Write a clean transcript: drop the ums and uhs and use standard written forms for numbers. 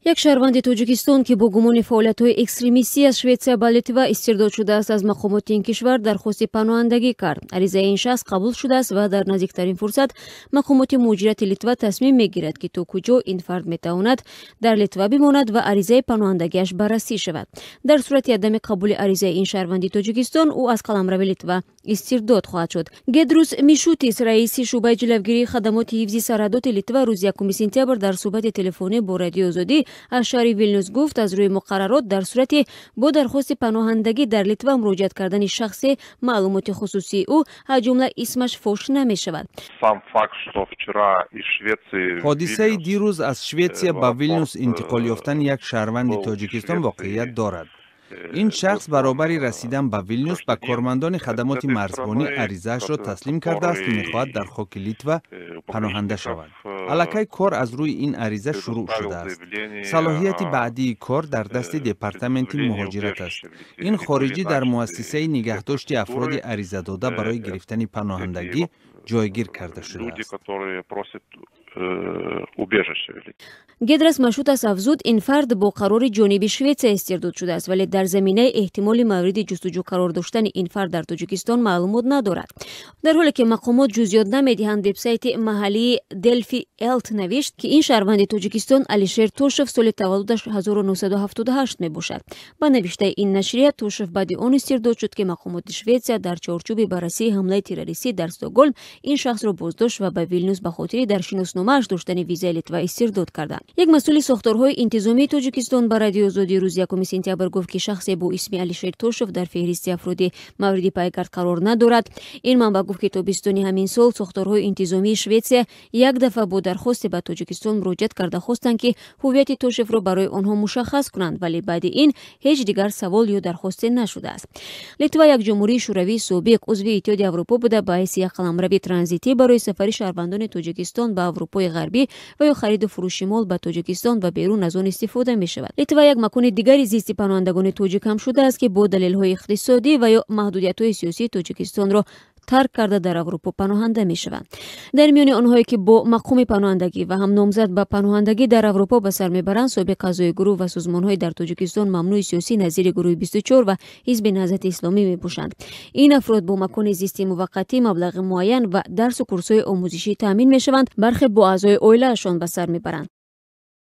یک شهروند تاجیکستان که با گمان فعالیت‌های اکستریمیستی از شویتسیا به لیتوا استرداد شده است از مقامات این کشور درخواست پناهندگی کرد. عریضه این شخص قبول شده است و در نزدیکترین فرصت مقامات مهاجرت لیتوا تصمیم میگیرد که تا کجا این فرد میتواند در لیتوا بماند و عریضه پناهندگیش بررسی شود. در صورت عدم قبول عریضه این شهروند تاجیکستان او از قلمرو لیتوا استرداد خواهد شد. گدروس میشوتیس رئیس شعبه جلوگیری خدمات حفظ سرحدات لیتوا روز 1 سپتامبر در صحبت تلفنی با رادیو آزادی از شهر ویلنیوس گفت از روی مقررات در صورتی با درخواست پناهندگی در لیتوا مراجعت کردن شخصی معلومات خصوصی او از جمله اسمش فاش نمی شود. حادثه دیروز از شویتسیا به ویلنیوس انتقال یافتن یک شهروند تاجیکستان واقعیت دارد. این شخص برابر رسیدن به ویلنیوس به کارمندان خدمات مرزبانی عریضه‌اش را تسلیم کرده است که می‌خواهد در خاک لیتوا پناهنده شود. الکی کار از روی این عریضه شروع شده است. صلاحیت بعدی کار در دست دپارتمنت مهاجرت است. این خارجی در مؤسسه نگهداشت افراد عریضه داده برای گرفتن پناهندگی جایگیر کرده شده است. گدرس مشروط است افزود این فرد با قرار جانبی شویتسیا استرداد شده است ولی در زمینه احتمال مورد جستجو قرار داشتن این فرد در تاجیکستان معلومات ندارد. در حالی که مقامات جزئیات نمیدهند، وبسایت محلی دلفی الت نوشت که این شهروند تاجیکستان الیشر توشف سال تولدش 1978 میباشد. با نوشته این نشریه توشف بعد آن استرداد شد که مقامات شویتسیا در چارچوب بررسی حمله تروریستی در استکهلم این شخص را بازداشت و به ویلنیوس به خاطر در شناسنامه‌اش داشتن ویزای لیتوا استرداد کردند. یک مسئول ساختارهای انتظامی تاجیکستان به رادیو آزادی روز 1 سپتامبر گفت که شخصی با اسم الیشر توشف در فهرست افراد مورد پیگرد قرار ندارد. این منبع گفت که تابستان همین سال ساختارهای انتظامی شویتسیا یک دفعه با درخواست به تاجیکستان مراجعت کرده خواستند که هویت توشف را برای آنها مشخص کنند، ولی بعد این هیچ دیگر سوال یا درخواست نشده است. لیتوا یک جمهوری شوروی سابق عضو اتحاد اروپا بوده، با حیث یک قلمرو ترانزیتی برای سفر شهروندان تاجیکستان به اروپای غربی و یا خرید و فروش مال به تاجیکستان و بیرون از آن استفاده می شود. لیتوا یک مکان دیگری زیست پناهندگان تاجیک هم شده است که با دلایل اقتصادی و یا محدودیت‌های سیاسی تاجیکستان را ترک کرده در اروپا پناهنده می شوند. در میان آنهایی که با مقام پناهندگی و هم نامزد به پناهندگی در اروپا به سر میبرند، سابق اعضای گروه و سازمان‌های در تاجیکستان ممنوع سیاسی نظیر گروه 24 و حزب نهضت اسلامی میباشند. این افراد با مکان زیست موقتی، مبلغ معین و درس و کورس‌های آموزشی تامین میشوند. برخی با اعضای عائله‌شان به سر میبرند.